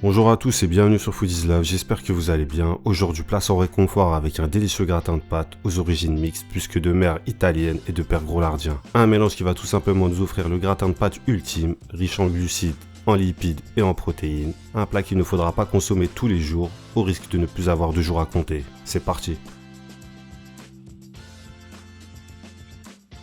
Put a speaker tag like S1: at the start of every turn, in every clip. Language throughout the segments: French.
S1: Bonjour à tous et bienvenue sur Food is Love, j'espère que vous allez bien. Aujourd'hui, place en réconfort avec un délicieux gratin de pâtes aux origines mixtes puisque de mère italienne et de père groulardien. Un mélange qui va tout simplement nous offrir le gratin de pâtes ultime, riche en glucides, en lipides et en protéines. Un plat qu'il ne faudra pas consommer tous les jours au risque de ne plus avoir de jours à compter. C'est parti.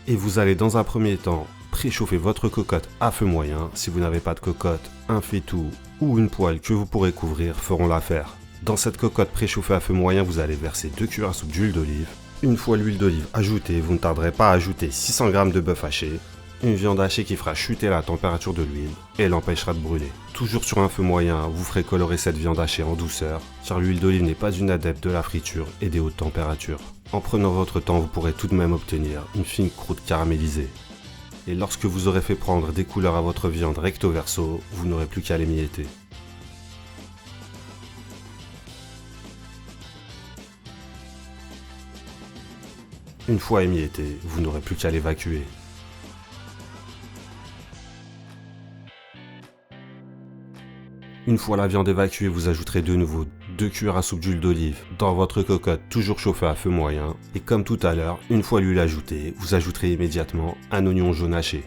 S1: Et vous allez dans un premier temps préchauffer votre cocotte à feu moyen. Si vous n'avez pas de cocotte, un faitout ou une poêle que vous pourrez couvrir feront l'affaire. Dans cette cocotte préchauffée à feu moyen, vous allez verser 2 cuillères à soupe d'huile d'olive. Une fois l'huile d'olive ajoutée, vous ne tarderez pas à ajouter 600 g de bœuf haché, une viande hachée qui fera chuter la température de l'huile et l'empêchera de brûler. Toujours sur un feu moyen, vous ferez colorer cette viande hachée en douceur, car l'huile d'olive n'est pas une adepte de la friture et des hautes températures. En prenant votre temps, vous pourrez tout de même obtenir une fine croûte caramélisée. Et lorsque vous aurez fait prendre des couleurs à votre viande recto verso, vous n'aurez plus qu'à l'émietter. Une fois émietté, vous n'aurez plus qu'à l'évacuer. Une fois la viande évacuée, vous ajouterez de nouveau 2 cuillères à soupe d'huile d'olive dans votre cocotte toujours chauffée à feu moyen. Et comme tout à l'heure, une fois l'huile ajoutée, vous ajouterez immédiatement un oignon jaune haché.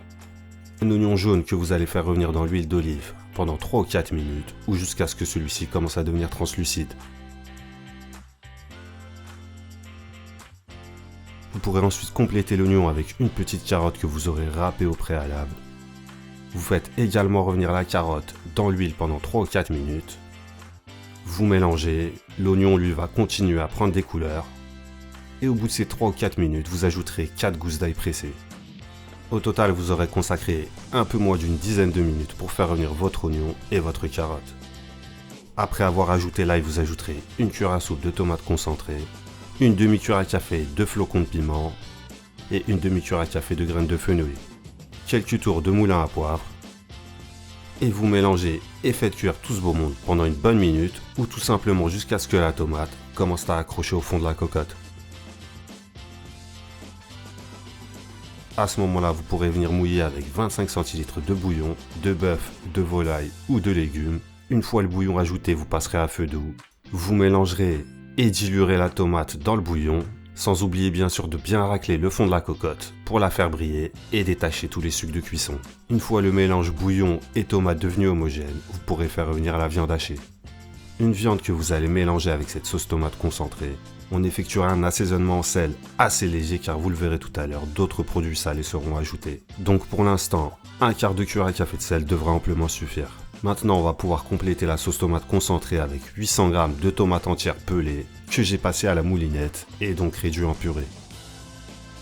S1: Un oignon jaune que vous allez faire revenir dans l'huile d'olive pendant 3 ou 4 minutes ou jusqu'à ce que celui-ci commence à devenir translucide. Vous pourrez ensuite compléter l'oignon avec une petite carotte que vous aurez râpée au préalable. Vous faites également revenir la carotte dans l'huile pendant 3 ou 4 minutes. Vous mélangez, l'oignon lui va continuer à prendre des couleurs. Et au bout de ces 3 ou 4 minutes, vous ajouterez 4 gousses d'ail pressées. Au total, vous aurez consacré un peu moins d'une dizaine de minutes pour faire revenir votre oignon et votre carotte. Après avoir ajouté l'ail, vous ajouterez une cuillère à soupe de tomates concentrées, une demi-cuillère à café de flocons de piment et une demi-cuillère à café de graines de fenouil. Quelques tours de moulin à poivre et vous mélangez et faites cuire tout ce beau monde pendant une bonne minute ou tout simplement jusqu'à ce que la tomate commence à accrocher au fond de la cocotte. À ce moment-là, vous pourrez venir mouiller avec 25 centilitres de bouillon, de bœuf, de volaille ou de légumes. Une fois le bouillon ajouté, vous passerez à feu doux. Vous mélangerez et diluerez la tomate dans le bouillon, sans oublier bien sûr de bien racler le fond de la cocotte pour la faire briller et détacher tous les sucs de cuisson. Une fois le mélange bouillon et tomate devenu homogène, vous pourrez faire revenir la viande hachée. Une viande que vous allez mélanger avec cette sauce tomate concentrée. On effectuera un assaisonnement en sel assez léger car vous le verrez tout à l'heure, d'autres produits salés seront ajoutés. Donc pour l'instant, un quart de cuillère à café de sel devrait amplement suffire. Maintenant on va pouvoir compléter la sauce tomate concentrée avec 800 g de tomates entières pelées que j'ai passées à la moulinette et donc réduit en purée.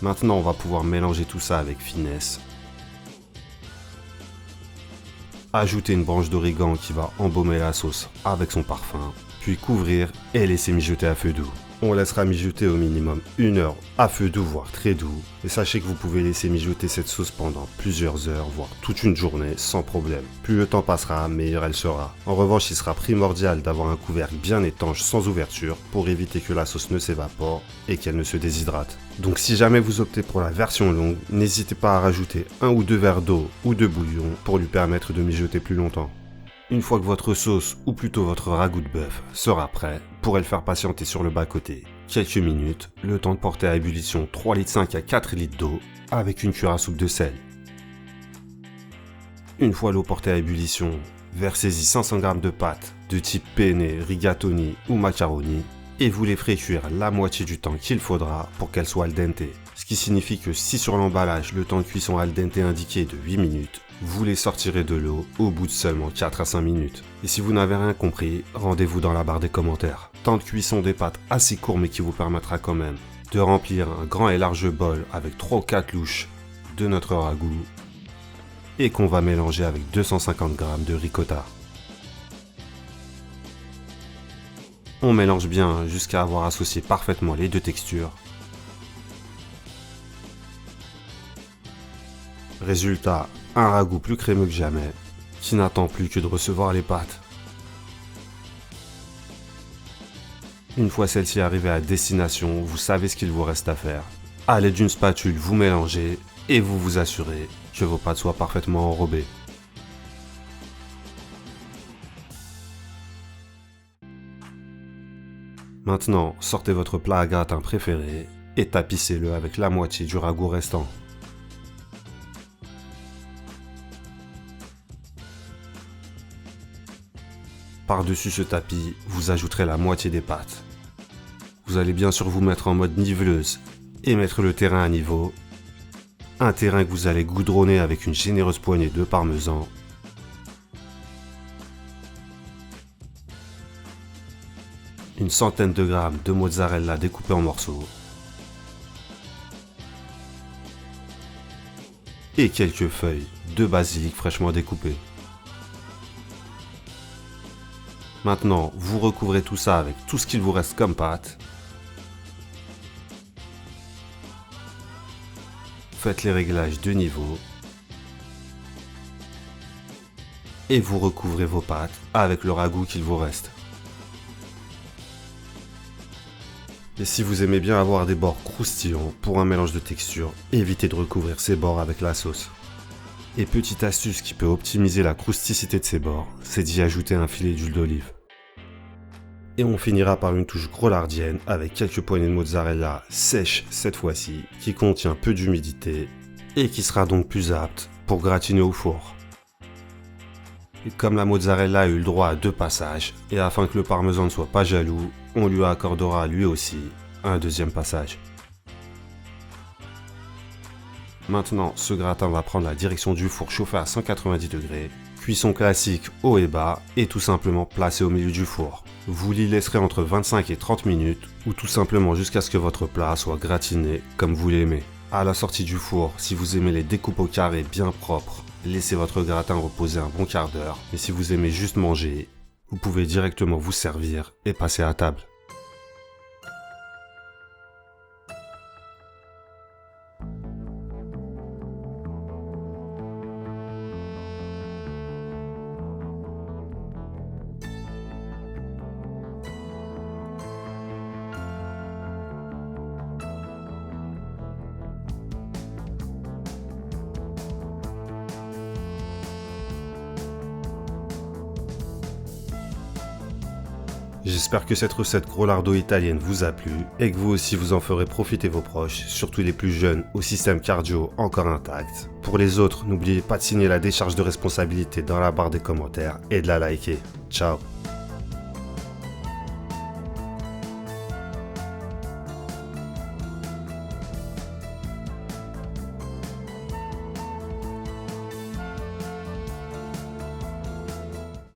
S1: Maintenant on va pouvoir mélanger tout ça avec finesse. Ajouter une branche d'origan qui va embaumer la sauce avec son parfum, puis couvrir et laisser mijoter à feu doux. On laissera mijoter au minimum 1 heure à feu doux voire très doux. Et sachez que vous pouvez laisser mijoter cette sauce pendant plusieurs heures voire toute une journée sans problème. Plus le temps passera, meilleure elle sera. En revanche, il sera primordial d'avoir un couvercle bien étanche sans ouverture pour éviter que la sauce ne s'évapore et qu'elle ne se déshydrate. Donc si jamais vous optez pour la version longue, n'hésitez pas à rajouter 1 ou 2 verres d'eau ou de bouillon pour lui permettre de mijoter plus longtemps. Une fois que votre sauce, ou plutôt votre ragoût de bœuf, sera prêt, vous pourrez le faire patienter sur le bas-côté. Quelques minutes, le temps de porter à ébullition 3,5 litres à 4 litres d'eau avec une cuillère à soupe de sel. Une fois l'eau portée à ébullition, versez-y 500 g de pâtes de type penne, rigatoni ou macaroni et vous les ferez cuire la moitié du temps qu'il faudra pour qu'elles soient al dente. Ce qui signifie que si sur l'emballage le temps de cuisson al dente indiqué est de 8 minutes, vous les sortirez de l'eau au bout de seulement 4 à 5 minutes. Et si vous n'avez rien compris, rendez-vous dans la barre des commentaires. Temps de cuisson des pâtes assez court mais qui vous permettra quand même de remplir un grand et large bol avec 3 ou 4 louches de notre ragoût et qu'on va mélanger avec 250 g de ricotta. On mélange bien jusqu'à avoir associé parfaitement les deux textures. Résultat, un ragoût plus crémeux que jamais, qui n'attend plus que de recevoir les pâtes. Une fois celle-ci arrivée à destination, vous savez ce qu'il vous reste à faire. À l'aide d'une spatule, vous mélangez et vous vous assurez que vos pâtes soient parfaitement enrobées. Maintenant, sortez votre plat à gratin préféré et tapissez-le avec la moitié du ragoût restant. Par-dessus ce tapis, vous ajouterez la moitié des pâtes. Vous allez bien sûr vous mettre en mode niveleuse et mettre le terrain à niveau. Un terrain que vous allez goudronner avec une généreuse poignée de parmesan. Une centaine de grammes de mozzarella découpée en morceaux. Et quelques feuilles de basilic fraîchement découpées. Maintenant, vous recouvrez tout ça avec tout ce qu'il vous reste comme pâte. Faites les réglages de niveau. Et vous recouvrez vos pâtes avec le ragoût qu'il vous reste. Et si vous aimez bien avoir des bords croustillants pour un mélange de texture, évitez de recouvrir ces bords avec la sauce. Et petite astuce qui peut optimiser la crousticité de ces bords, c'est d'y ajouter un filet d'huile d'olive. Et on finira par une touche grollardienne avec quelques poignées de mozzarella sèche cette fois-ci, qui contient peu d'humidité et qui sera donc plus apte pour gratiner au four. Et comme la mozzarella a eu le droit à 2 passages, et afin que le parmesan ne soit pas jaloux, on lui accordera lui aussi un deuxième passage. Maintenant, ce gratin va prendre la direction du four chauffé à 190 degrés, cuisson classique haut et bas, et tout simplement placé au milieu du four. Vous l'y laisserez entre 25 et 30 minutes, ou tout simplement jusqu'à ce que votre plat soit gratiné comme vous l'aimez. À la sortie du four, si vous aimez les découpes au carré bien propres, laissez votre gratin reposer un bon quart d'heure, mais si vous aimez juste manger, vous pouvez directement vous servir et passer à table. J'espère que cette recette grollardo italienne vous a plu et que vous aussi vous en ferez profiter vos proches, surtout les plus jeunes au système cardio encore intact. Pour les autres, n'oubliez pas de signer la décharge de responsabilité dans la barre des commentaires et de la liker. Ciao.